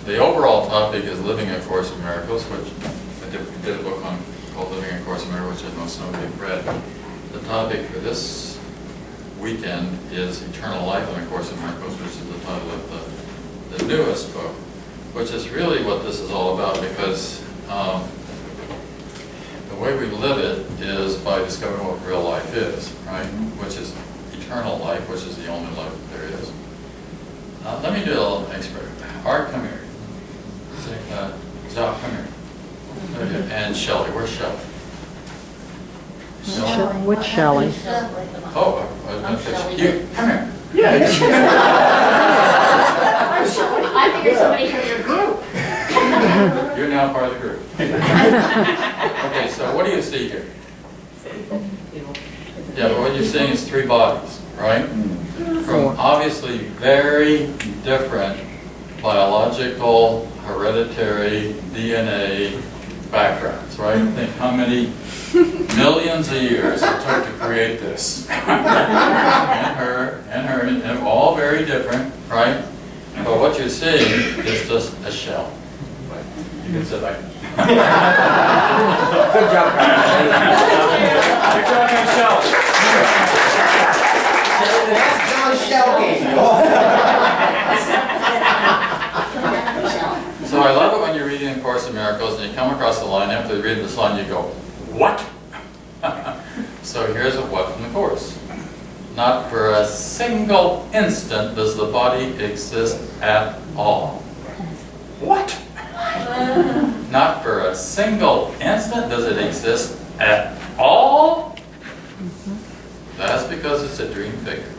the overall topic is Living A Course in Miracles, which I did a book on called Living A Course in Miracles, which I know some of you have read. The topic for this weekend is Eternal Life in A Course in Miracles, which is the title of the newest book, which is really what this is all about, because the way we live it is by discovering what real life is, right? Which is eternal life, which is the only life that there is. Let me do a little experiment. Art, come here. Jacques, come here. Okay. And Shelley, where's Shelley? Which Shelley? Oh, I was going to say, you, come here. Yeah. I'm Shelley. I figured somebody from your group. You're now part of the group. Okay, so what do you see here? Yeah, but what you're seeing is three bodies, right? From obviously very different biological, hereditary, DNA backgrounds, right? Think how many millions of years it took to create this. and her, and all very different, right? But what you're seeing is just a shell. You can sit back. Good job, guys. Good job, Michelle. That's John's shell game. So I love it when you're reading A Course in Miracles and you come across the line, after you read this line you go, what? So here's a what from the Course. Not for a single instant does the body exist at all. What? Not for a single instant does it exist at all? That's because it's a dream figure.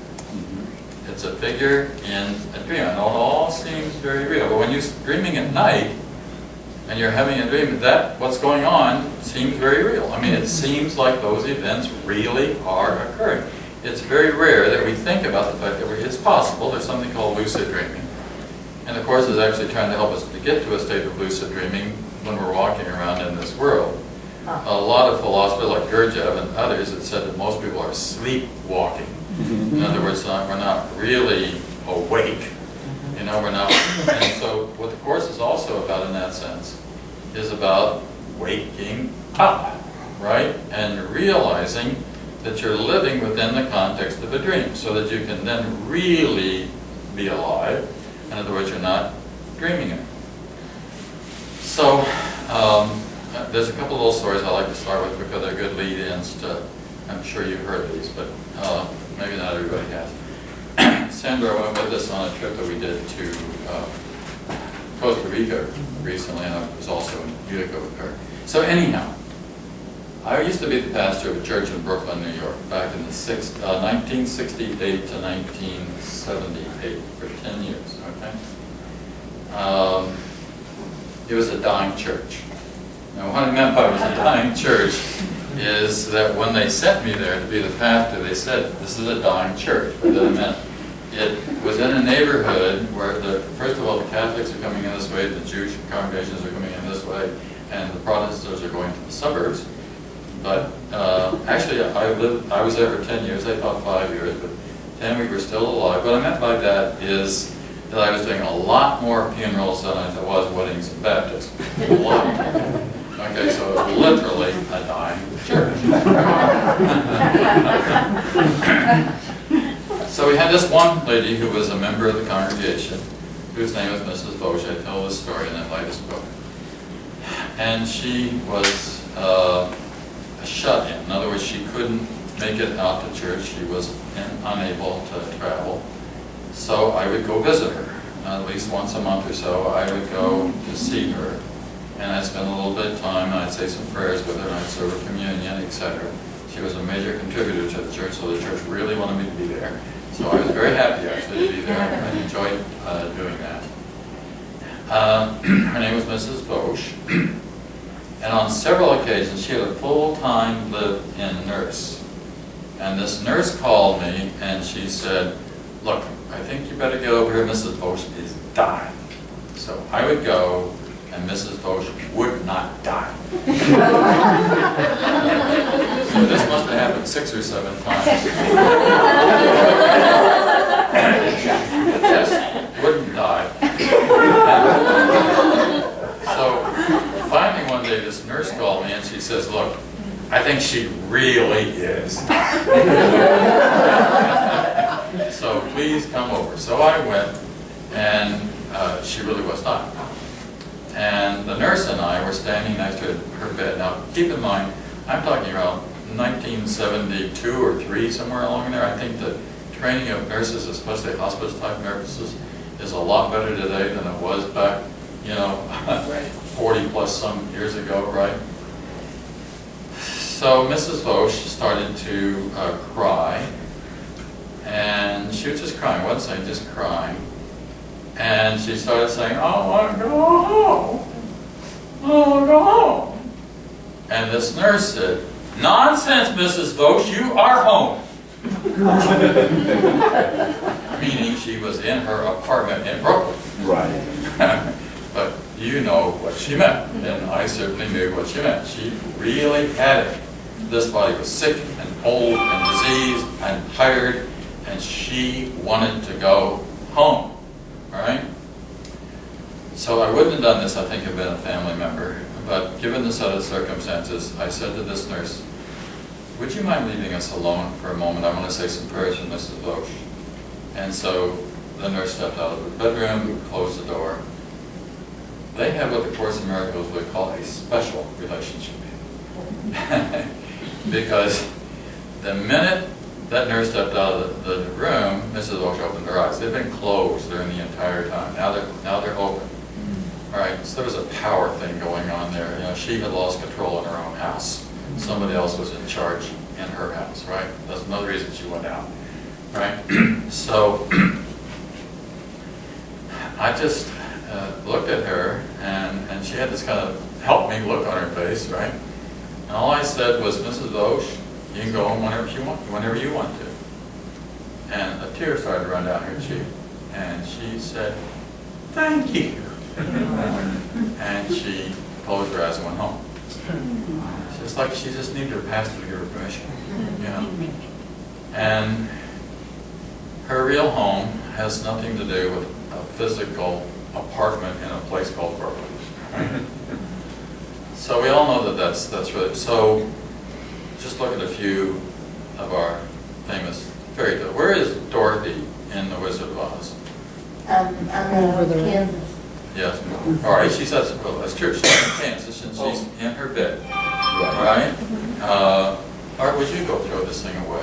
It's a figure in a dream. I know it all seems very real, but when you're dreaming at night and you're having a dream, that what's going on seems very real. I mean, it seems like those events really are occurring. It's very rare that we think about the fact that it's possible. There's something called lucid dreaming. And the Course is actually trying to help us to get to a state of lucid dreaming when we're walking around in this world. A lot of philosophers like Gurdjieff and others have said that most people are sleepwalking. In other words, we're not really awake. You know, we're not. And so what the Course is also about in that sense is about waking up, right? And realizing that you're living within the context of a dream so that you can then really be alive. In other words, you're not dreaming it. So there's a couple of little stories I like to start with because they're good lead-ins to, I'm sure you've heard these, but maybe not everybody has. Sandra went with us on a trip that we did to Costa Rica recently, and I was also in Utica with her. So anyhow, I used to be the pastor of a church in Brooklyn, New York, back in the 1968 to 1978, for 10 years, okay? It was a dying church. Now what I meant by it was a dying church is that when they sent me there to be the pastor, they said, this is a dying church. But that meant it was in a neighborhood where, first of all, the Catholics are coming in this way, the Jewish congregations are coming in this way, and the Protestants are going to the suburbs. But actually, I was there for 10 years. They thought 5 years, but 10 we were still alive. What I meant by that is that I was doing a lot more funerals than I was weddings and baptisms. A lot more. Okay, so it was literally a dying church. So we had this one lady who was a member of the congregation, whose name was Mrs. Bosch. I tell this story in that latest book. And she was a shut-in. In other words, she couldn't make it out to church. She was unable to travel. So I would go visit her. At least once a month or so, I would go to see her. And I'd spend a little bit of time, and I'd say some prayers with her, and I'd serve her communion, etc. She was a major contributor to the church, so the church really wanted me to be there. So I was very happy, actually, to be there. I enjoyed doing that. Her name was Mrs. Bosch. And on several occasions, she had a full-time live-in nurse. And this nurse called me, and she said, look, I think you better get over here. Mrs. Bosch is dying. So I would go, and Mrs. Bosch would not die. So this must have happened 6 or 7 times. Just wouldn't die. think she really is. So please come over. So I went, and she really was not. And the nurse and I were standing next to her bed. Now, keep in mind, I'm talking about 1972 or 3, somewhere along there. I think the training of nurses, especially hospice-type nurses, is a lot better today than it was back, 40 plus some years ago, right? So Mrs. Vosch started to cry, and she was just crying, wasn't saying, just crying. And she started saying, "I want to go home. I want to go home." And this nurse said, "Nonsense, Mrs. Vosch, you are home." Meaning she was in her apartment in Brooklyn. Right. But you know what she meant, and I certainly knew what she meant. She really had it. This body was sick and old and diseased and tired, and she wanted to go home. All right? So I wouldn't have done this, I think, if I'd been a family member. But given the set of circumstances, I said to this nurse, "Would you mind leaving us alone for a moment? I want to say some prayers for Mrs. Vosch." And so the nurse stepped out of the bedroom, closed the door. They have what the Course in Miracles would call a special relationship. Because the minute that nurse stepped out of the room, Mrs. Vosch opened her eyes. They've been closed during the entire time. Now they're open. All right, so there was a power thing going on there. She had lost control in her own house. Somebody else was in charge in her house, right? That's another reason she went out, right? So I just looked at her, and she had this kind of help me look on her face, right? And all I said was, "Mrs. Vosch, you can go home whenever you want to." And a tear started to run down her cheek, and she said, "Thank you." And she closed her eyes and went home. It's like she just needed her pastor to give her permission, And her real home has nothing to do with a physical apartment in a place called Brooklyn. So we all know that that's really, so just look at a few of our famous fairy tales. Where is Dorothy in The Wizard of Oz? Over the Kansas. Yes, all right, she says, well, that's true, she's in Kansas, and she's in her bed, right? Art, would you go throw this thing away?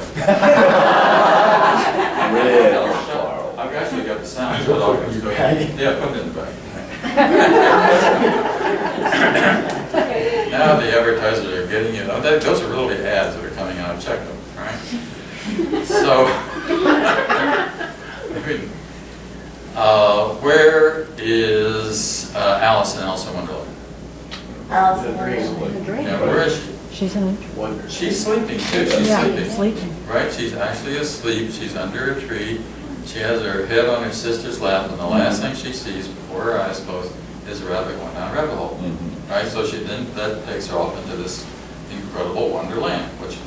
I've actually got the sound, so I'll just go ahead. Yeah, put it in the bag. Now the advertisers are getting you, those are really ads that are coming out, check them, right? So, where is Alice in Alice in Wonderland? Alice in Wonderland. Yeah, where is she? She's in She's sleeping too, she's sleeping. sleeping. Right, she's actually asleep, she's under a tree, she has her head on her sister's lap, and the last thing she sees before her eyes close is a rabbit going down a rabbit hole. Right, so that takes her off into this incredible wonderland, which is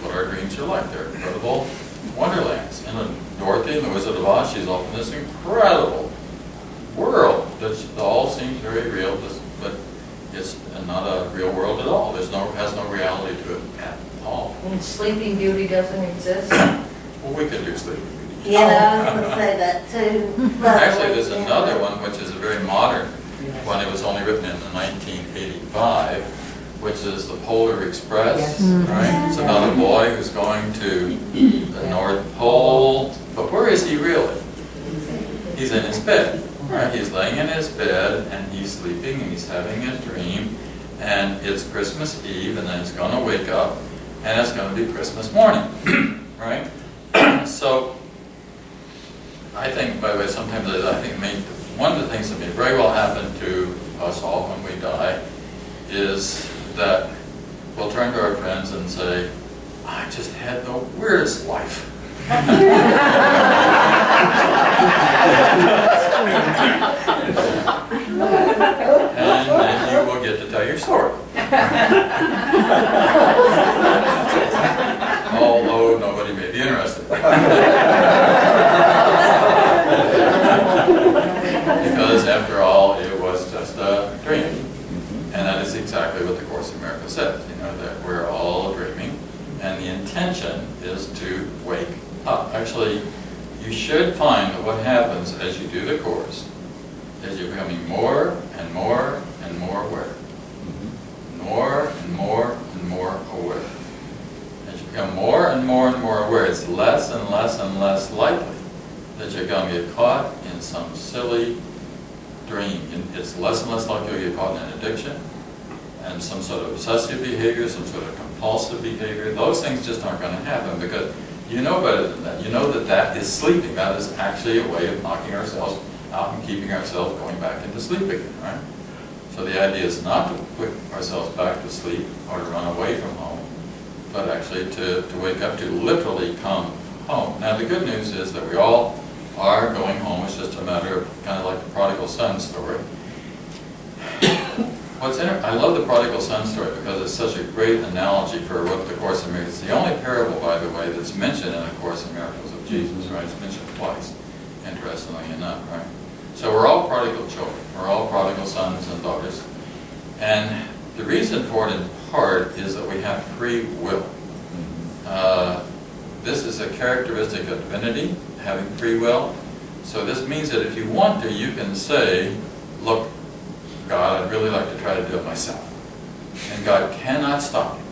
what our dreams are like. They're incredible wonderlands. And then Dorothy and the Wizard of Oz, she's off in this incredible world that all seems very real, but it's not a real world at all. Has no reality to it at all. And Sleeping Beauty doesn't exist? Well, we could do Sleeping Beauty. Yeah, I was going to say that too. Actually, there's another one which is a very modern one. It was only written in 1985, which is the Polar Express, right? It's about a boy who's going to the North Pole. But where is he really? He's in his bed, right? He's laying in his bed, and he's sleeping, and he's having a dream, and it's Christmas Eve, and then he's going to wake up, and it's going to be Christmas morning, right? So, I think, by the way, sometimes I think one of the things that may very well happen to us all when we die is that we'll turn to our friends and say, "I just had the weirdest life." And then you will get to tell your story. Although nobody may be interested. Because after all, it was just a dream. And that is exactly what the Course in Miracles says, that we're all And the intention is to wake up. Actually, you should find that what happens as you do the course is you're becoming more and more and more aware. More and more and more aware. As you become more and more and more aware, it's less and less and less likely that you're going to get caught in some silly dream. It's less and less likely you'll get caught in an addiction and some sort of obsessive behavior, some sort of compulsive behavior. Those things just aren't going to happen because you know better than that. You know that that is sleeping. That is actually a way of knocking ourselves out and keeping ourselves going back into sleep again, right? So the idea is not to put ourselves back to sleep or to run away from home, but actually to wake up, to literally come home. Now the good news is that we all are going home. It's just a matter of kind of like the prodigal son story. I love the prodigal son story because it's such a great analogy for what the Course in Miracles. It's the only parable, by the way, that's mentioned in the Course in Miracles of Jesus, right? It's mentioned twice, interestingly enough, right? So we're all prodigal children. We're all prodigal sons and daughters. And the reason for it in part is that we have free will. This is a characteristic of divinity, having free will. So this means that if you want to, you can say, look, God, I'd really like to try to do it myself. And God cannot stop you,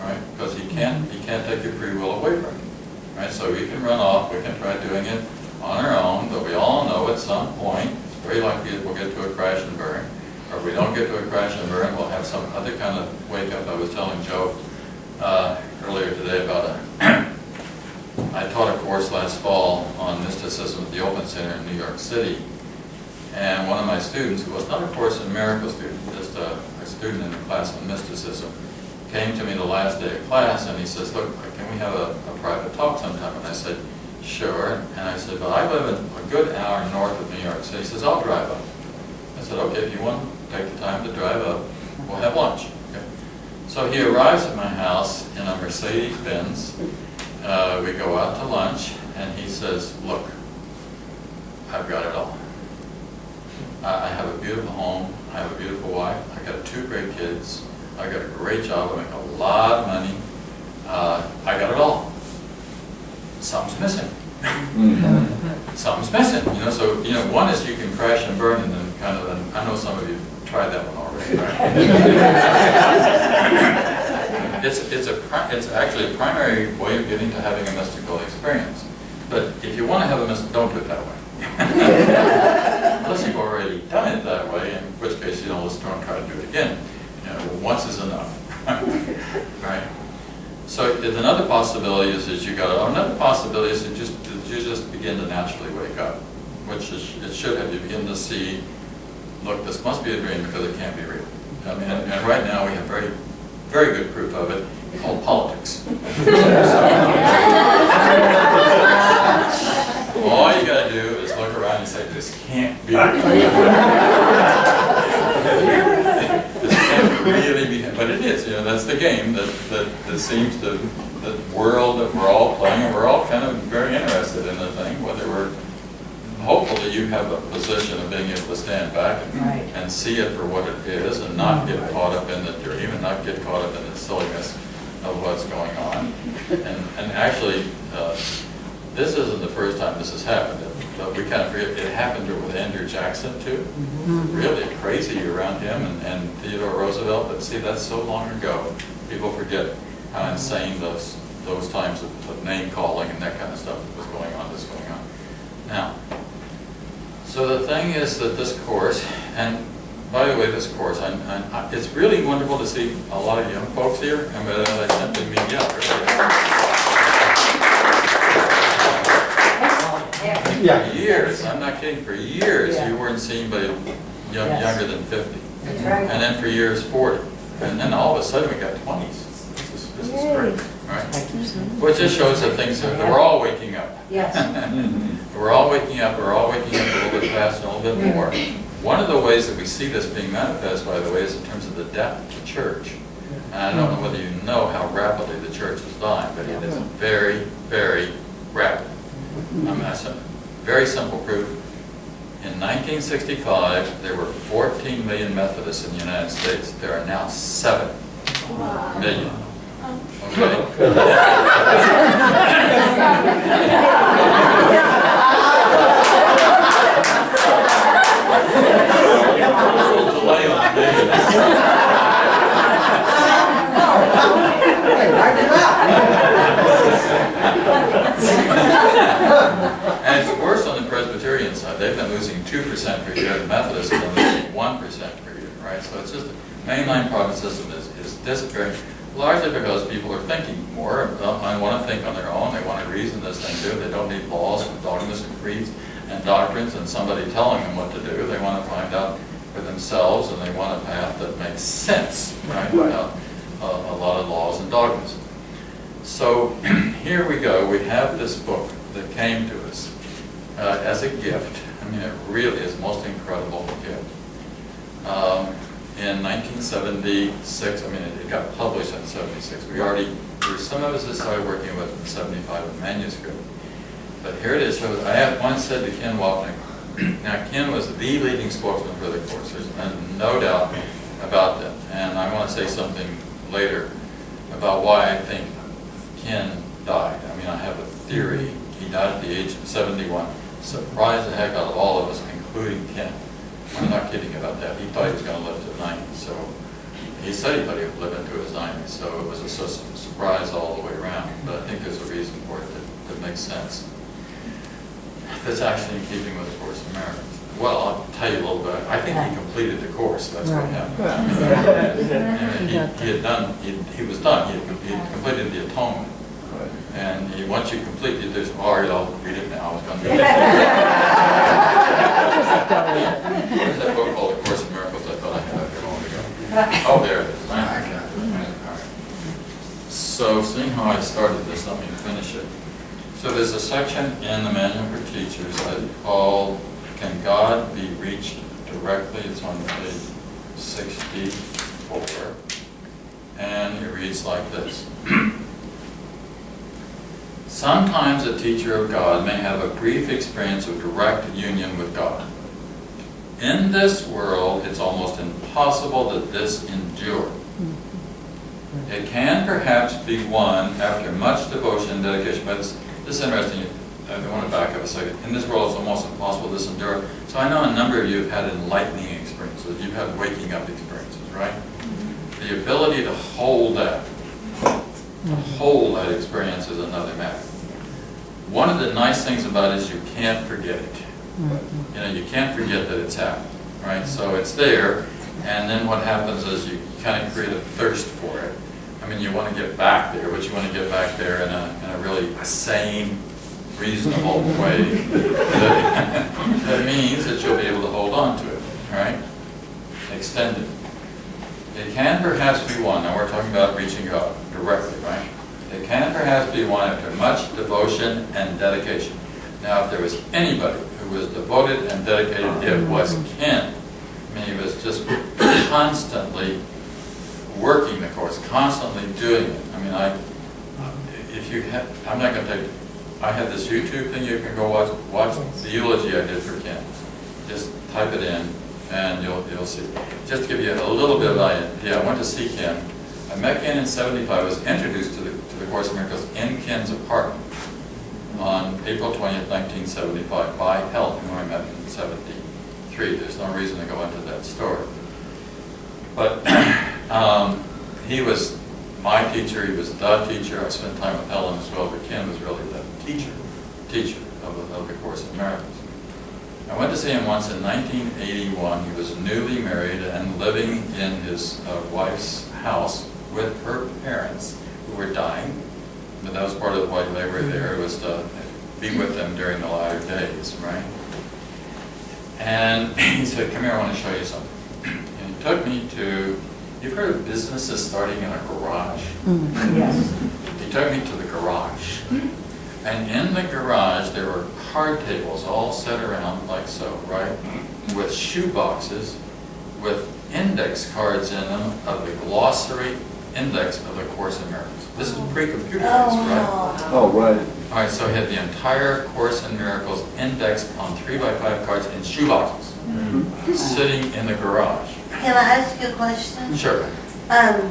right? Because He can't take your free will away from you, right? So we can run off, we can try doing it on our own, but we all know at some point, it's very likely that we'll get to a crash and burn. Or if we don't get to a crash and burn, we'll have some other kind of wake up. I was telling Joe earlier today about I taught a course last fall on mysticism at the Open Center in New York City. And one of my students, who was not a Course in Miracles student, just a student in the class on mysticism, came to me the last day of class and he says, look, can we have a private talk sometime? And I said, sure. And I said, but I live a good hour north of New York City. He says, I'll drive up. I said, okay, if you want to take the time to drive up, we'll have lunch. Okay. So he arrives at my house in a Mercedes-Benz. We go out to lunch and he says, look, I've got it all. I have a beautiful home, I have a beautiful wife, I got 2 great kids, I got a great job, I make a lot of money, I got it all. Something's missing. Something's missing, so, one is you can crash and burn and then kind of, I know some of you tried that one already, right? It's actually a primary way of getting to having a mystical experience. But if you want to have a mystical, don't do it that way. Unless you've already done it that way, in which case don't try to do it again. Once is enough. Right? So another possibility is that another possibility is that you just begin to naturally wake up, which it should have. You begin to see, look, this must be a dream because it can't be real. And right now we have very, very good proof of it called politics. All you got to do is look around and say, this can't be real. This can't really be, but it is, that's the game that seems to, the world that we're all playing, and we're all kind of very interested in the thing, whether hopefully you have a position of being able to stand back and see it for what it is and not get caught up in the dream and not get caught up in the silliness of what's going on. And actually, this isn't the first time this has happened, but we kind of forget, it happened with Andrew Jackson too. Really crazy around him and Theodore Roosevelt, but see, that's so long ago. People forget how insane those times of name calling and that kind of stuff was going on. Now, so the thing is that this course, and by the way, this course, it's really wonderful to see a lot of young folks here, and by that I simply mean For years, I'm not kidding, for years you weren't seeing anybody younger than 50. That's right. And then for years 40. And then all of a sudden we got 20s. This is great, right? Which just shows that we're all waking up. Yes. We're all waking up a little bit faster, a little bit more. One of the ways that we see this being manifest, by the way, is in terms of the death of the church. And I don't know whether you know how rapidly the church is dying, but it is very, very rapid. That's a very simple proof. In 1965, there were 14 million Methodists in the United States. There are now 7 million. Delay on the names. Hey, write it out. And it's worse on the Presbyterian side. They've been losing 2% per year. The Methodists have been losing 1% per year, right? So it's just the mainline Protestant system is disappearing, largely because people are thinking more. I want to think on their own. They want to reason this thing through. They don't need laws and dogmas and creeds and doctrines and somebody telling them what to do. They want to find out for themselves, and they want a path that makes sense, right? Without a lot of laws and dogmas. So here we go. We have this book that came to us as a gift. I mean, it really is the most incredible gift. In 1976, I mean, it got published in 76. Some of us had started working with it in 75 in manuscript. But here it is. So I have once said to Ken Wapnick, now Ken was the leading spokesman for the course. There's no doubt about that. And I want to say something later about why I think Ken died. I mean, I have a theory. He died at the age of 71. Surprised the heck out of all of us, including Ken. I'm not kidding about that. He thought he was going to live to 90. So he said he thought he would live into his 90s. So it was a surprise all the way around. But I think there's a reason for it that makes sense. That's actually in keeping with the Course in Miracles. Well, I'll tell you a little bit. I think he completed the course. That's what happened. And he was done. He had completed the atonement. And once you complete it, there's I'll read it now. I was going to do it. There's that book called The Course in Miracles. I thought I had it here a moment ago. Oh, there it is. All right. So, seeing how I started this, let me finish it. So there's a section in the Manual for Teachers called Can God Be Reached Directly? It's on page 64. And it reads like this. Sometimes a teacher of God may have a brief experience of direct union with God. In this world, it's almost impossible that this endure. It can perhaps be won after much devotion and dedication, but this is interesting. I want to back up a second. In this world, it's almost impossible this endure. So I know a number of you have had enlightening experiences. You've had waking up experiences, right? The ability to hold that experience is another matter. One of the nice things about it is you can't forget it. You know, you can't forget that it's happened, right? So it's there, and then what happens is you kind of create a thirst for it. I mean, you want to get back there, but you want to get back there in a really sane, reasonable way that means that you'll be able to hold on to it, right? Extend it. It can perhaps be won. Now we're talking about reaching God directly, right? It can perhaps be won after much devotion and dedication. Now, if there was anybody who was devoted and dedicated, it was Ken. I mean, he was just constantly working the course, constantly doing it. I mean, I'm not going to tell you, I have this YouTube thing you can go watch the eulogy I did for Ken. Just type it in and you'll see. Just to give you a little bit of an idea, I went to see Ken. I met Ken in 75. I was introduced to the Course in Miracles in Ken's apartment on April 20th, 1975 by Helen, who I met in 73. There's no reason to go into that story. But he was my teacher. He was the teacher. I spent time with Helen as well, but Ken was really the teacher of the Course in Miracles. I went to see him once in 1981. He was newly married and living in his wife's house with her parents who were dying. But that was part of why they were there, was to be with them during the latter days, right? And he said, come here, I want to show you something. And he took me to, you've heard of businesses starting in a garage? Yes. He took me to the garage. And in the garage, there were card tables all set around like so, right? With shoe boxes, with index cards in them of the glossary index of the Course in Miracles. This is pre-computerized, right? Oh, right. All right, so he had the entire Course in Miracles indexed on 3x5 cards in shoe boxes, sitting in the garage. Can I ask you a question? Sure.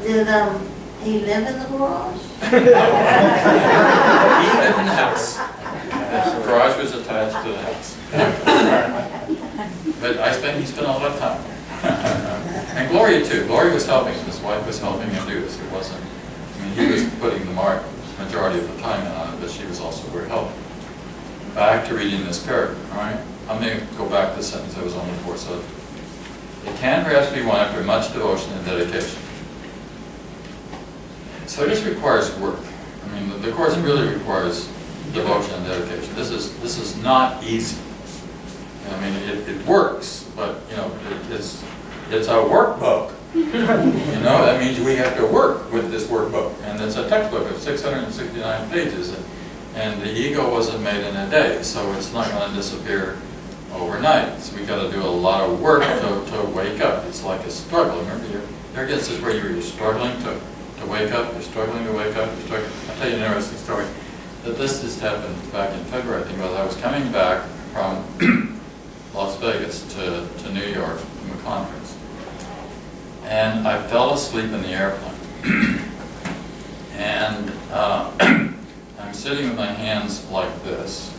Did He lived in the garage? He lived in the house. The garage was attached to the house. But he spent a lot of time. And Gloria too. Gloria was helping him. His wife was helping him do this. It wasn't, I mean, he was putting the majority of the time on it, but she was also very helpful. Back to reading this paragraph, all right? I'm going to go back to the sentence I was on before. So, it can perhaps be won after much devotion and dedication. So this requires work. I mean, the course really requires devotion and dedication. This is not easy. I mean, it works, but you know, it's a workbook. You know, that means we have to work with this workbook, and it's a textbook of 669 pages, and the ego wasn't made in a day, so it's not going to disappear overnight. So we got to do a lot of work to wake up. It's like a struggle. Remember, there gets this where you're struggling to wake up. You're struggling to wake up. You're struggling. I'll tell you an interesting story. That this just happened back in February. I think it was. I was coming back from Las Vegas to New York from a conference, and I fell asleep in the airplane. And I'm sitting with my hands like this,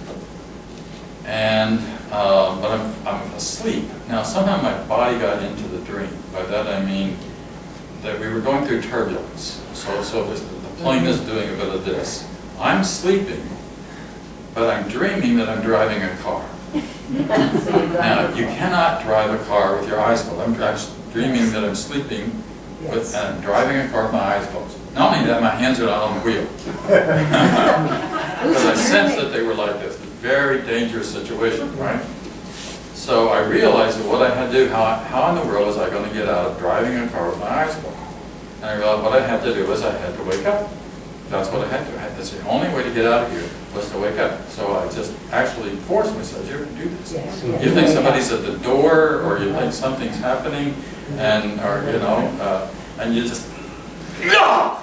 and but I'm asleep. Now somehow my body got into the dream. By that I mean that we were going through turbulence. So the plane is doing a bit of this. I'm sleeping, but I'm dreaming that I'm driving a car. Now, you cannot drive a car with your eyes closed. I'm dreaming that I'm sleeping and I'm driving a car with my eyes closed. Not only that, my hands are not on the wheel. Because I sensed that they were like this. Very dangerous situation, right? So I realized that what I had to do, how in the world was I going to get out of driving a car with my eyes closed? And I realized what I had to do was I had to wake up. That's what I had to do. That's the only way to get out of here was to wake up. So I just actually forced myself to do this. You think somebody's at the door, or you think something's happening, and or you know, and you just. No!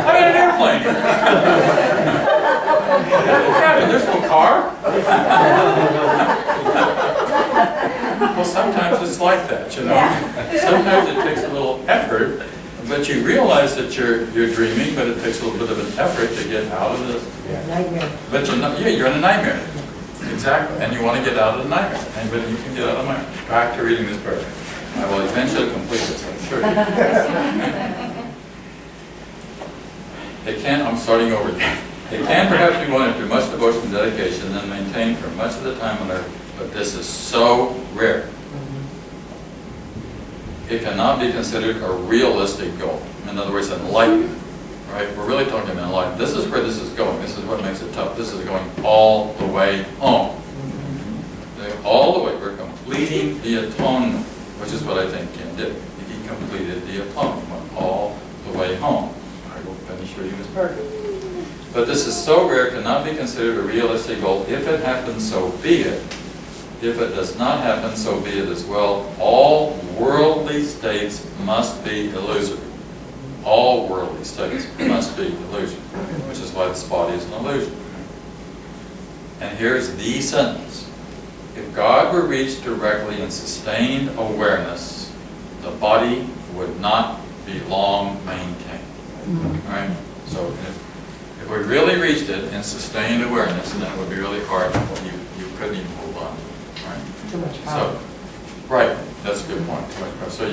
I'm in an airplane. What happened? There's no car. Well, sometimes it's like that, you know. Sometimes it takes a little effort. But you realize that you're dreaming, but it takes a little bit of an effort to get out of this. Nightmare. But you're in a nightmare. Exactly. And you want to get out of the nightmare. And but you can get out of the nightmare. Back to reading this paragraph. I will eventually complete this, I'm sure. I'm starting over again. It can perhaps be won after much devotion and dedication and maintained for much of the time on earth, but this is so rare. It cannot be considered a realistic goal. In other words, enlightenment, right? We're really talking about enlightenment. This is where this is going. This is what makes it tough. This is going all the way home. All the way. We're completing the atonement, which is what I think Ken did. He completed the atonement, went all the way home. I will finish reading this paragraph. But this is so rare, it cannot be considered a realistic goal. If it happens, so be it. If it does not happen, so be it as well. All worldly states must be illusory. All worldly states must be illusory, which is why this body is an illusion. And here's the sentence. If God were reached directly in sustained awareness, the body would not be long maintained. Right? So if we really reached it in sustained awareness, then it would be really hard. You couldn't even move on. Right? Too much power. So, right, that's a good point. Too much power. So I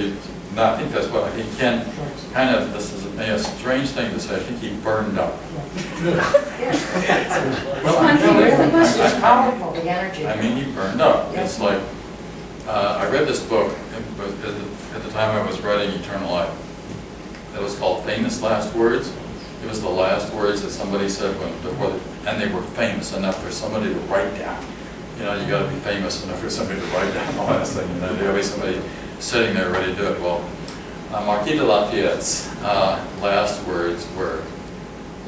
think that's what I think Ken kind of, this is a strange thing to say, I think he burned up. It was powerful, the energy. I mean, he burned up. It's like, I read this book at the time I was writing Eternal Life. That was called Famous Last Words. It was the last words that somebody said and they were famous enough for somebody to write down. You know, you got to be famous enough for somebody to write down the last thing. You know, there'll be somebody sitting there ready to do it. Well, Marquis de Lafayette's last words were,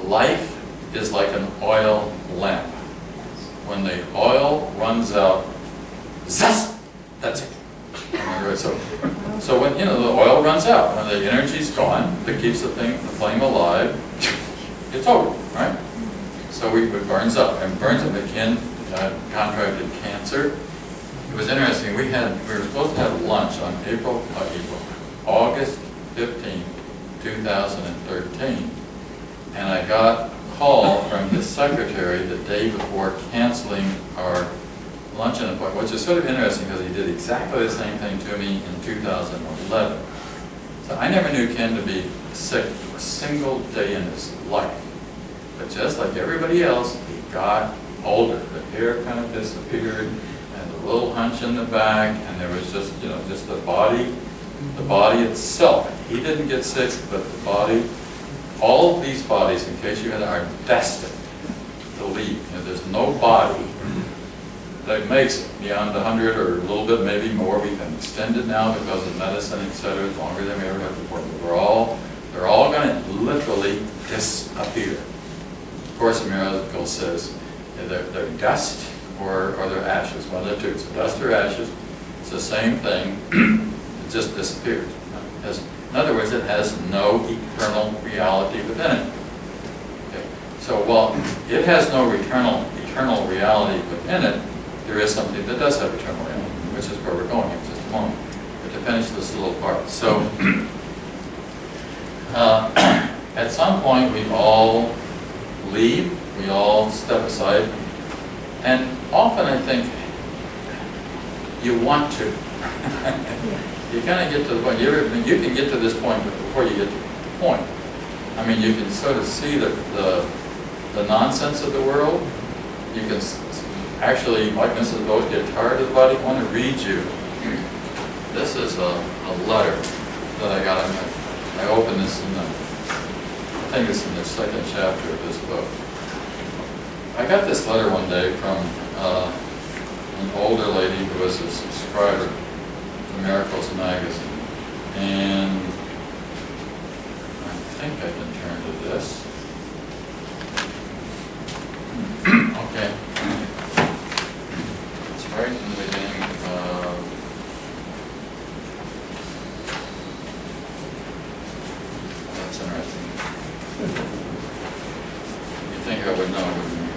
"Life is like an oil lamp. When the oil runs out, zest, that's it." So when the oil runs out, when the energy's gone, that keeps the flame alive, it's over, right? So it burns up, and burns up. Ken contracted cancer. It was interesting. We were supposed to have lunch on August 15th, 2013. And I got a call from his secretary the day before canceling our luncheon appointment, which is sort of interesting because he did exactly the same thing to me in 2011. So I never knew Ken to be sick for a single day in his life. But just like everybody else, he got older. The hair kind of disappeared, and the little hunch in the back, and there was just, just the body itself. He didn't get sick, but the body, all of these bodies, in case you had, are destined to leave. There's no body that makes it beyond 100 or a little bit, maybe more. We can extend it now because of medicine, etc., longer than we ever have before. But they're all going to literally disappear. Of course, the miracle says they're dust or they're ashes, one of the two. So dust or ashes, it's the same thing. It just disappears. In other words, it has no eternal reality within it. Okay. So while it has no eternal reality within it, there is something that does have eternal reality, which is where we're going in just a moment. But to finish this little part. So at some point we all leave, we all step aside, and often I think you want to. You kind of get to the point, you can get to this point, but before you get to the point, I mean, you can sort of see the nonsense of the world. You can actually, like Mrs. Bose, get tired of the body. I want to read you. This is a letter that I got. I opened this in I think it's in the second chapter of this book. I got this letter one day from an older lady who was a subscriber to Miracles Magazine. And I think I can turn to this. Okay. It's right in the beginning of that's interesting. You think I would know, wouldn't you?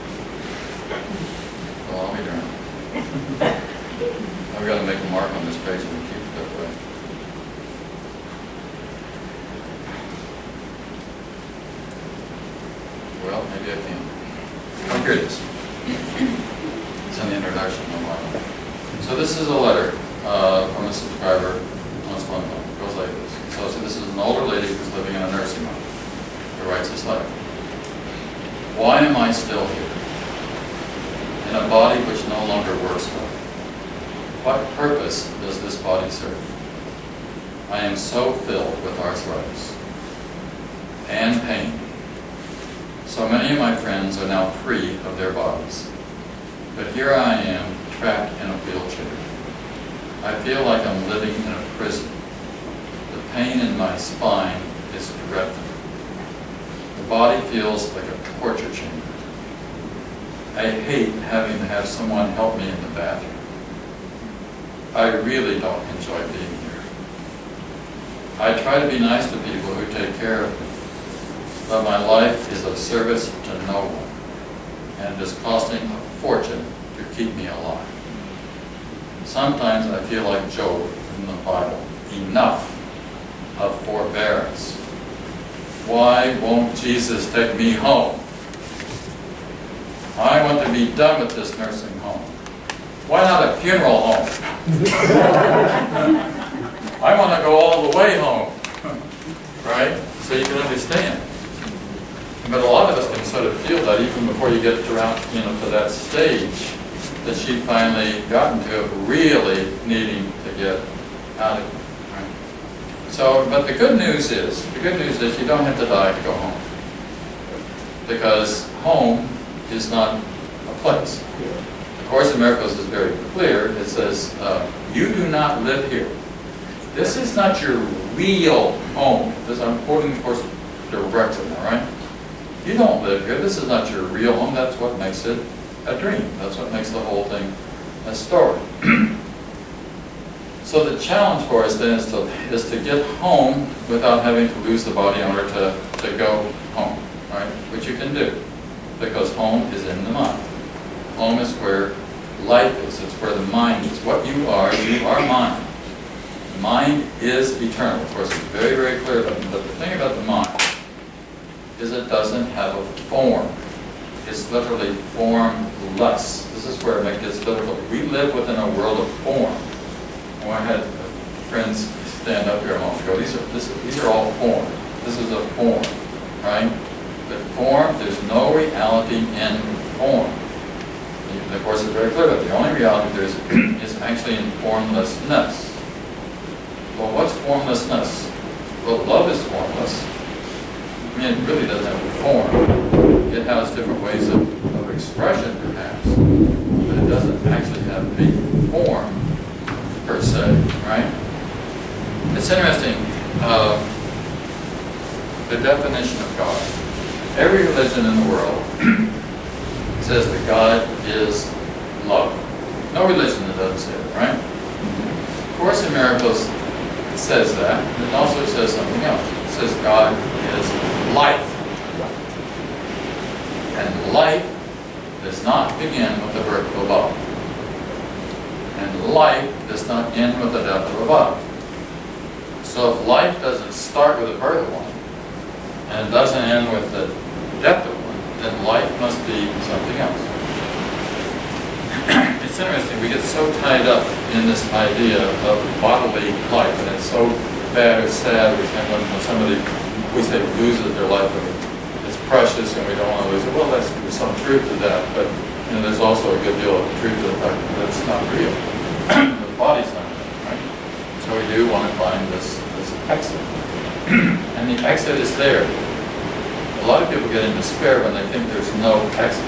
Well, I'll be darned. I've got to make a mark on this page and keep it that way. Well, maybe I can. Oh, here it is. It's in the introduction. So this is a letter from a subscriber on Springfield. It goes like this. So this is an older lady who's living in a nursing home who writes this letter. Why am I still here? In a body which no longer works well? What purpose does this body serve? I am so filled with arthritis and pain. So many of my friends are now free of their bodies. But here I am, trapped in a wheelchair. I feel like I'm living in a prison. The pain in my spine is dreadful. The body feels like a torture chamber. I hate having to have someone help me in the bathroom. I really don't enjoy being here. I try to be nice to people who take care of me, but my life is of service to no one, and it is costing a fortune to keep me alive. Sometimes I feel like Job in the Bible. Enough of forbearance. Why won't Jesus take me home? I want to be done with this nursing home. Why not a funeral home? I want to go all the way home. Right? So you can understand. But a lot of us can sort of feel that even before you get around, to that stage that she finally gotten to really needing to get out of it. Right? So, but the good news is you don't have to die to go home. Because home is not a place. The Course in Miracles is very clear. It says, you do not live here. This is not your real home. This, I'm quoting the Course directly, all right? You don't live here. This is not your real home. That's what makes it a dream. That's what makes the whole thing a story. So the challenge for us then is to get home without having to lose the body in order to go home, right? Which you can do, because home is in the mind. Home is where life is. It's where the mind is. What you are mind. The mind is eternal. Of course, it's very, very clear about it. But the thing about the mind is it doesn't have a form. It's literally formless. This is where it gets difficult. We live within a world of form. When I had friends stand up here a moment ago, these are all form. This is a form, right? But form, there's no reality in form. And of course, it's very clear that the only reality there is actually in formlessness. Well, what's formlessness? Well, love is formless. I mean, it really doesn't have a form. It has different ways of expression, perhaps, but it doesn't actually have a form, per se, right? It's interesting, the definition of God. Every religion in the world says that God is love. No religion that doesn't say that, right? Of Course in Miracles says that. It also says something else. It says God is life. And life does not begin with the birth of above. And life does not end with the death of above. So if life doesn't start with the birth of one, and it doesn't end with the death of one, then life must be something else. It's interesting, we get so tied up in this idea of bodily life, and it's so bad or sad when somebody, we say, loses their life, it's precious and we don't want to lose it. Well, there's some truth to that, but there's also a good deal of truth to the fact that it's not real. The body's not real, right? So we do want to find this exit. And the exit is there. A lot of people get in despair when they think there's no exit.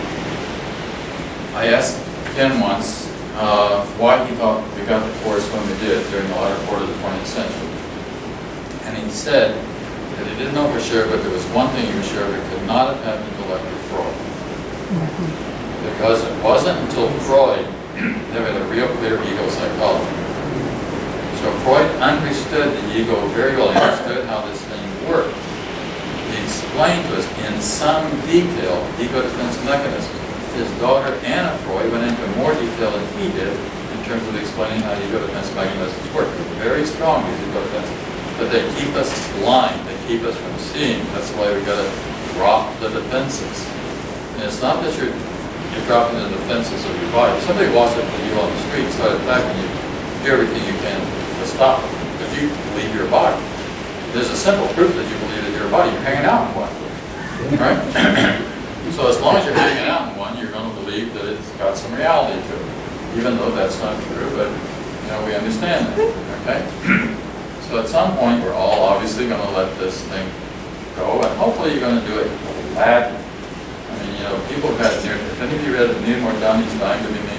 I asked Ken once why he thought we got the course when we did during the latter part of the 20th century. And he said that he didn't know for sure, but there was one thing he was sure, it could not have happened to Dr. Freud. Because it wasn't until Freud that had a real clear ego psychology. So Freud understood the ego very well. He understood how this thing worked. He explained to us in some detail ego defense mechanisms. His daughter Anna Freud went into more detail than he did in terms of explaining how ego defense mechanisms work. They're very strong, these ego defenses, but they keep us blind. They keep us from seeing. That's why we got to drop the defenses. And it's not that you're dropping the defenses of your body. If somebody walks up to you on the street and starts attacking you, do everything you can to stop them. But you believe your body. There's a simple proof that you believe that your body. You're hanging out in one, right? So as long as you're hanging out in one, you're going to believe that it's got some reality to it, even though that's not true. But we understand that. Okay. So at some point, we're all obviously going to let this thing go, and hopefully you're going to do it gladly. I mean, people have had near. If any of you read Neil Mortani's Dying to Be Me,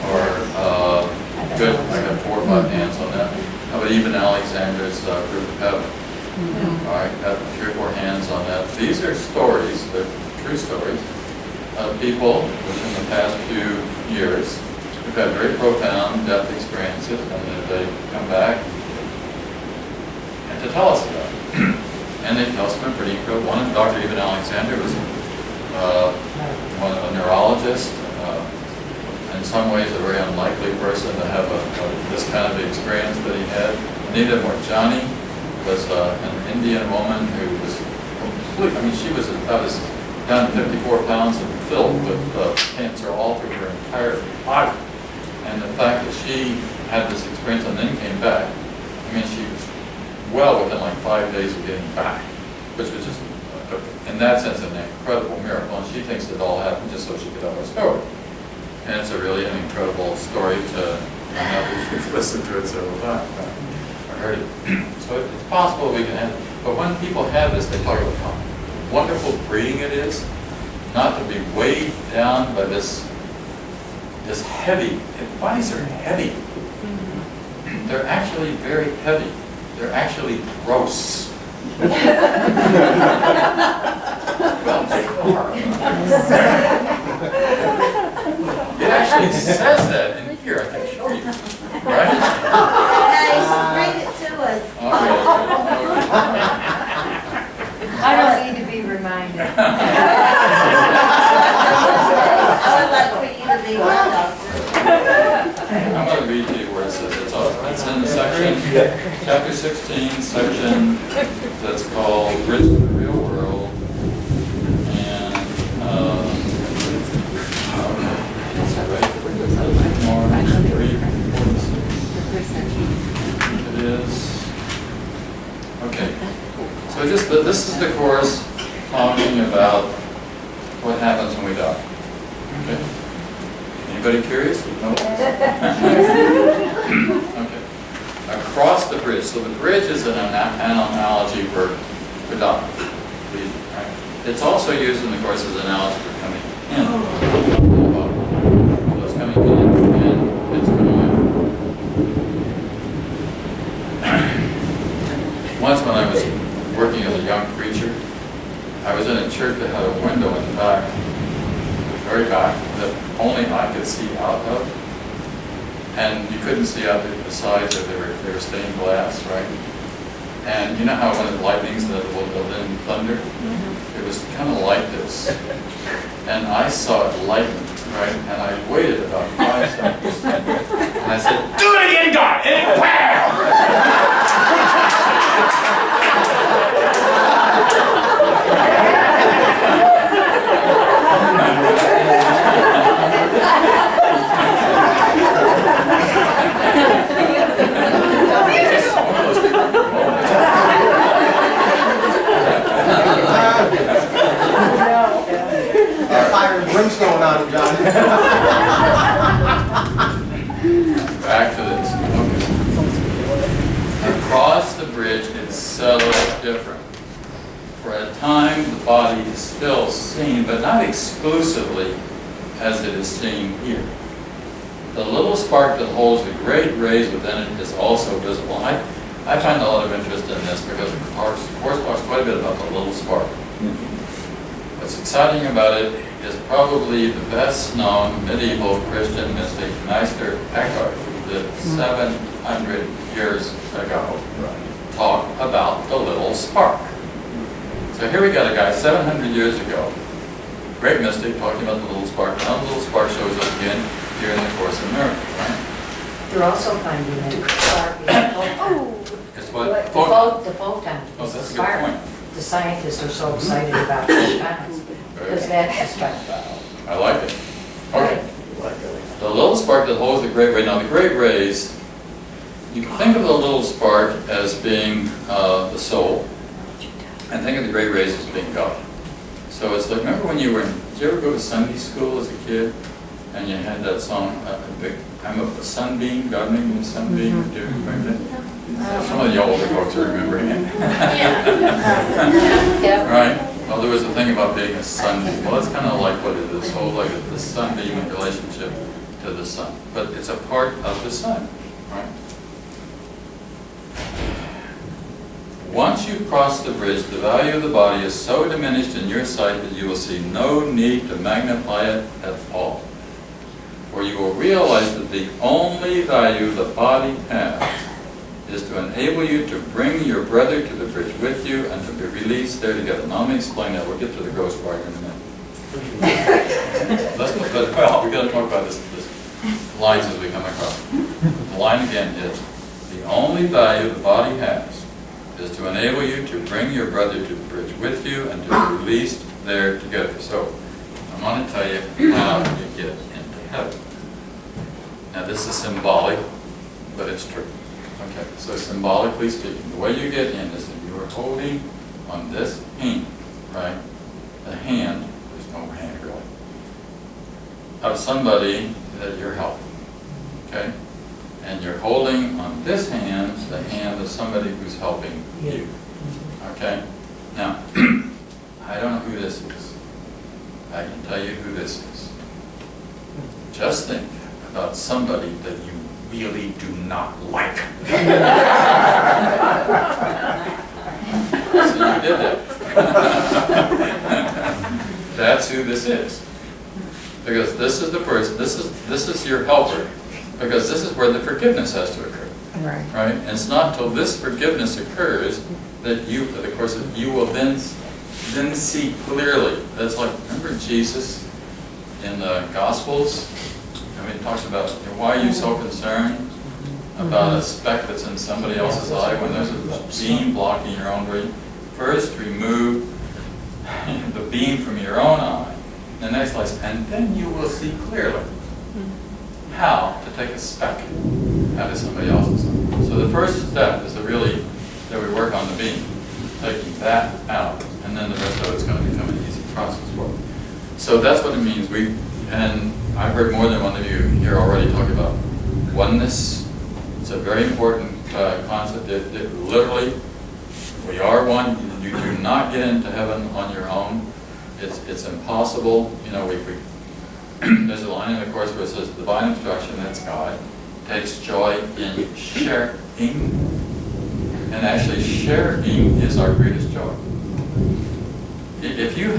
or good, I got 4 or 5 hands on that. How about even Alexander's Group of Heaven? All right, got 3 or 4 hands on that. These are stories, they're true stories, of people within the past few years who've had very profound death experiences, and that they come back and to tell us about it. And they tell us them pretty incredible. One is Dr. Even Alexander, was a neurologist, in some ways a very unlikely person to have this kind of experience that he had. Anita Morjani was an Indian woman who was completely, she was about as down 54 pounds and filled with cancer all through her entire body. And the fact that she had this experience and then came back, she was well within like 5 days of getting back, which was just, in that sense, an incredible miracle. And she thinks it all happened just so she could tell her story. And it's a really an incredible story to listen to it several times. I heard it. So it's possible we can have it. But when people have this, they talk about how wonderful freeing it is not to be weighed down by this heavy. Bodies are heavy. They're actually very heavy. They're actually gross. Well, they are. It actually says that in here. I can show you. Right? Hey, bring it to us. I don't need to be reminded. I would like for you to be my doctor. I'm going to read to you where it says it's in the section chapter 16, section that's called Bridge to the Real World. And, okay, that's right. More, 3, 4, 6. It is. Okay. So just this is the course talking about what happens when we die. Okay. Anybody curious? No? Okay. Across the bridge. So the bridge is an analogy for dying. Right? It's also used in the course as an analogy for coming in. So it's coming in and it's going out. Once when I was working as a young preacher, I was in a church that had a window in the back, the very back, that only I could see out of. And you couldn't see out the sides if they were stained glass, right? And you know how when it lightnings, that will then thunder? It was kind of like this. And I saw it lighten, right? And I waited about 5 seconds. And I said, "Do it again, God!" And wham! Fire and brimstone on it, John. Back to this. Okay. Across the bridge, it's so different. For a time, the body is still seen, but not exclusively as it is seen here. The little spark that holds the great rays within it is also visible. I find a lot of interest in this because the course talks quite a bit about the little spark. What's exciting about it is probably the best known medieval Christian mystic, Meister Eckhart, who lived 700 years ago, talk about the little spark. So here we got a guy 700 years ago, great mystic, talking about the little spark. Now the little spark shows up again here in the Course in Miracles, right? You're also finding that the spark is It's what? the photon. Oh, that's a good Spark. point. The scientists are so excited about photons because that's the spark. I like it. Okay. The little spark that holds the great ray. Now the great rays, you can think of the little spark as being the soul, and think of the great rays as being God. So it's like, remember when you were did you ever go to Sunday school as a kid, and you had that song, I'm a sunbeam, God made me a sunbeam. Do you remember that? Some of the older folks are remembering it. Right? Well, there was a thing about being a sunbeam. Well, that's kind of like what it is. So like the sunbeam in relationship to the sun. But it's a part of the sun, right? Once you cross the bridge, the value of the body is so diminished in your sight that you will see no need to magnify it at all. For you will realize that the only value the body has is to enable you to bring your brother to the bridge with you and to be released there together. Now let me explain that. We'll get to the ghost wire in a minute. Well, we've got to talk about this lines as we come across. The line again is, the only value the body has is to enable you to bring your brother to the bridge with you and to be released there together. So I want to tell you how you get into heaven. Now this is symbolic, but it's true. Okay, so symbolically speaking, the way you get in is that you are holding on this hand, right? The hand, there's no hand really, of somebody that you're helping, okay? And you're holding on this hand, the hand of somebody who's helping you, okay? Now, I don't know who this is. I can tell you who this is. Just think about somebody that you really do not like. So you did that. That's who this is. Because this is the person, this is your helper, because this is where the forgiveness has to occur. Right? And it's not until this forgiveness occurs that you, of course, you will then see clearly. That's like, remember Jesus in the Gospels? I mean, it talks about, why are you so concerned? about a speck that's in somebody else's eye when there's a beam blocking your own vision. First, remove the beam from your own eye, the next slice, and then you will see clearly how to take a speck out of somebody else's eye. So the first step is that we work on the beam, taking that out, and then the rest of it's going to become an easy process for us. So that's what it means. And I've heard more than one of you here already talk about oneness. It's a very important concept. That literally, we are one. You do not get into heaven on your own. It's impossible. You know, there's a line in the Course where it says, divine instruction, that's God, takes joy in sharing. And actually, sharing is our greatest joy. If you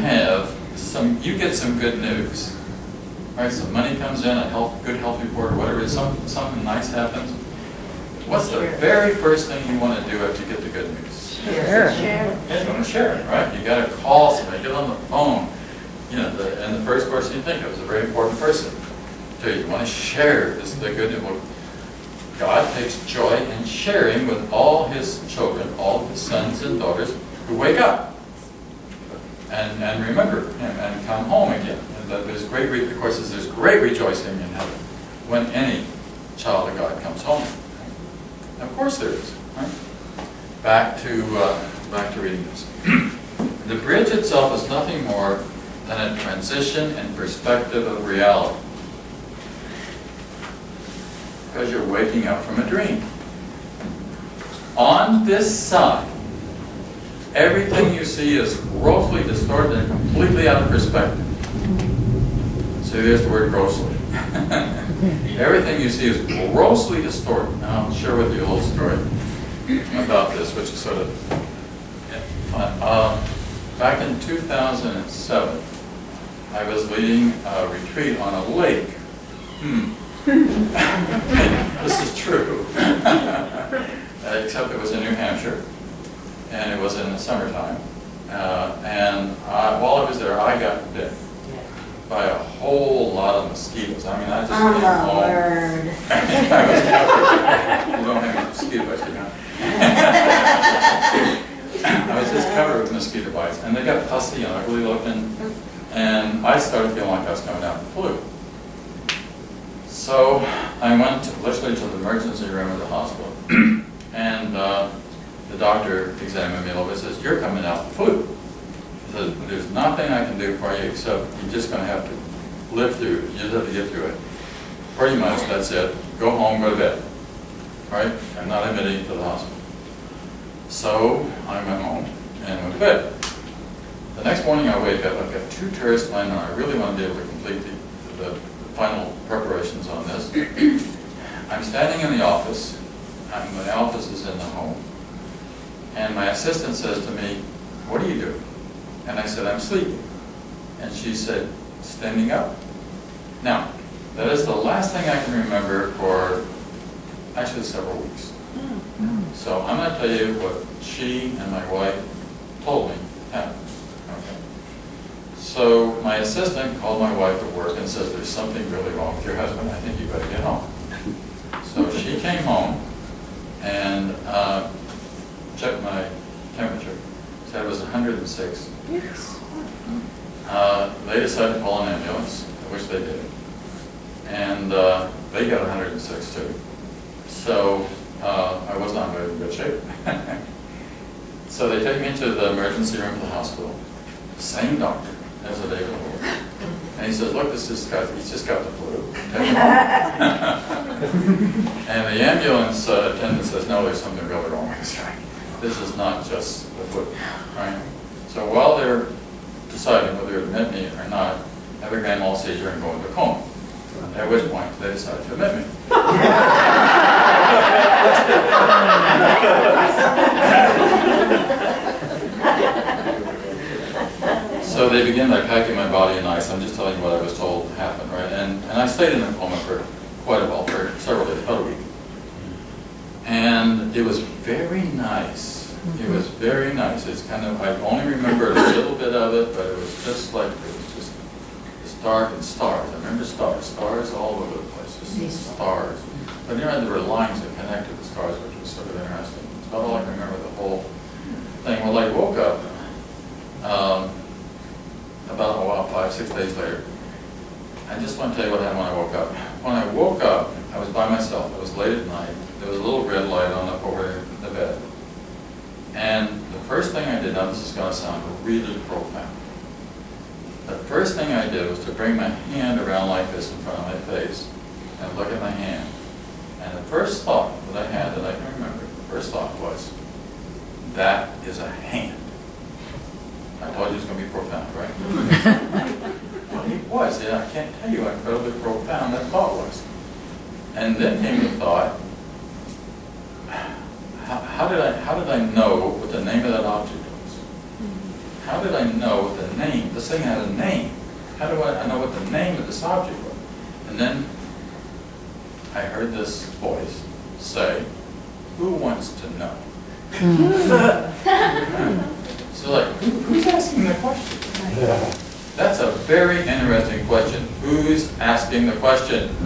you get some good news, right? Some money comes in, good health report, or whatever it is, something nice happens. What's the very first thing you want to do after you get the good news? Share. Yeah, you want to share it, right? You got to call somebody, get on the phone. You know, and the first person you think of is a very important person. So you want to share the good news. Well, God takes joy in sharing with all His children, all of His sons and daughters who wake up and remember Him and come home again. And that there's great rejoicing in heaven when any child of God comes home. Of course there is. Right? Back to reading this. The bridge itself is nothing more than a transition and perspective of reality. Because you're waking up from a dream. On this side, everything you see is grossly distorted and completely out of perspective. So there's the word grossly. Everything you see is grossly distorted. Now I'll share with you a little story about this, which is sort of fun. Back in 2007, I was leading a retreat on a lake. This is true. Except it was in New Hampshire, and it was in the summertime. While I was there, I got bit by a whole lot of mosquitoes. I mean, I just came home. Word. You don't have mosquito bites, you know? I was just covered with mosquito bites, and they got pussy and ugly looking, and I started feeling like I was coming down with the flu. So I went literally to the emergency room of the hospital, and the doctor examined me a little bit and says, "You're coming out with the flu." He says, "There's nothing I can do for you except you're just going to have to live through it. You just have to get through it. Pretty much, that's it. Go home, go to bed. All right? I'm not admitting you to the hospital." So I went home and went to bed. The next morning I wake up, I've got 2 tourists planned, and I really want to be able to complete the final preparations on this. I'm standing in the office. My office is in the home. And my assistant says to me, "What are you doing?" And I said, "I'm sleeping." And she said, "Standing up?" Now, that is the last thing I can remember for actually several weeks. So I'm going to tell you what she and my wife told me happened. Okay. So my assistant called my wife at work and says, "There's something really wrong with your husband. I think you better get home." So she came home and checked my temperature. Said it was 106. They decided to call an ambulance, which they did. And they got 106 too. So I was not in good shape. So they take me to the emergency room of the hospital. Same doctor as the day before. And he says, "Look, he's just got the flu. Take him home." And the ambulance attendant says, "No, there's something really wrong with this guy. This is not just the flu." Right? So while they're deciding whether to admit me or not, I have a grand mal seizure and go into a coma. At which point they decided to admit me. So they begin by packing my body in ice. I'm just telling you what I was told happened, right? And I stayed in the coma for quite a while, for several days, about a week. And it was very nice. It was very nice. It's kind of, I only remember a little bit of it, but it was just like, it was just dark and stars. I remember stars all over the place, just stars. But you know, there were lines that connected the stars, which was sort of interesting. It's about all I can remember the whole thing. Well, I woke up about 5-6 days later. I just want to tell you what happened when I woke up. When I woke up, I was by myself. It was late at night. There was a little red light on up over the bed. And the first thing I did, now this is going to sound really profound. The first thing I did was to bring my hand around like this in front of my face and look at my hand. And the first thought that I had that I can remember, the first thought was, that is a hand. I told you it's going to be profound, right? Well, it was. And I can't tell you how incredibly profound that thought was. And then came the thought, how did I know what the name of that object was? How did I know what the name, this thing had a name. How do I know what the name of this object was? And then I heard this voice say, who wants to know? So like, who's asking the question? That's a very interesting question. Who's asking the question?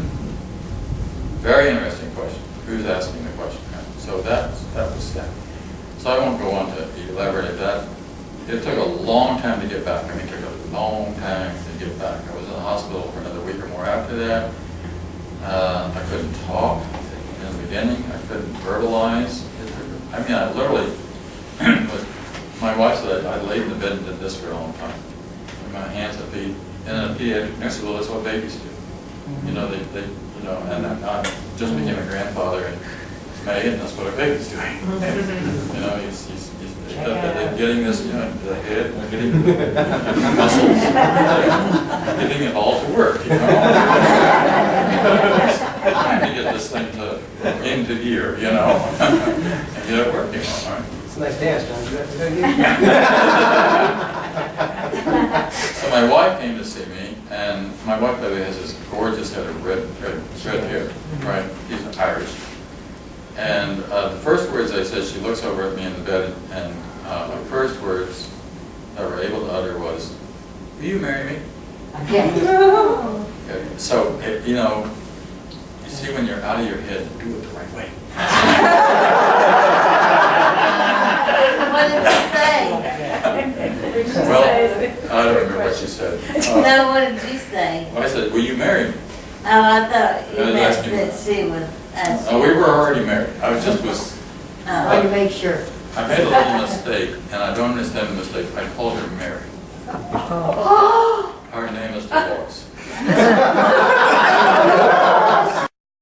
Very interesting question. Who's asking the question? So that was that. So I won't go on to elaborate that. It took a long time to get back. I mean, it took a long time to get back. I was in the hospital for another week or more after that. I couldn't talk in the beginning. I couldn't verbalize. I mean, I literally, my wife said I laid in the bed and did this for a long time. With my hands and feet. And in a pediatric nursing school, that's what babies do. You know, they and I just became a grandfather in May, and that's what a baby's doing. You know, they're getting this, you know, the head, they're getting muscles, getting it all to work, you know. Time to get this thing into gear, you know, and get it working all right. It's a nice dance, John. So my wife came to see me, and my wife, by the way, has this gorgeous head of red hair, right? She's Irish. And the first words I said, she looks over at me in the bed, and my first words I were able to utter was, will you marry me? Okay. Okay. So, you know, you see when you're out of your head, do it the right way. What did you say? Well, I don't remember what she said. No, what did you say? I said, will you marry me? Oh, I thought you I was meant asking that she was asking. We were already married. I was just Wanted to make sure. I made a little mistake, and I don't understand the mistake. I called her Mary. Her name is Dolores. Oh,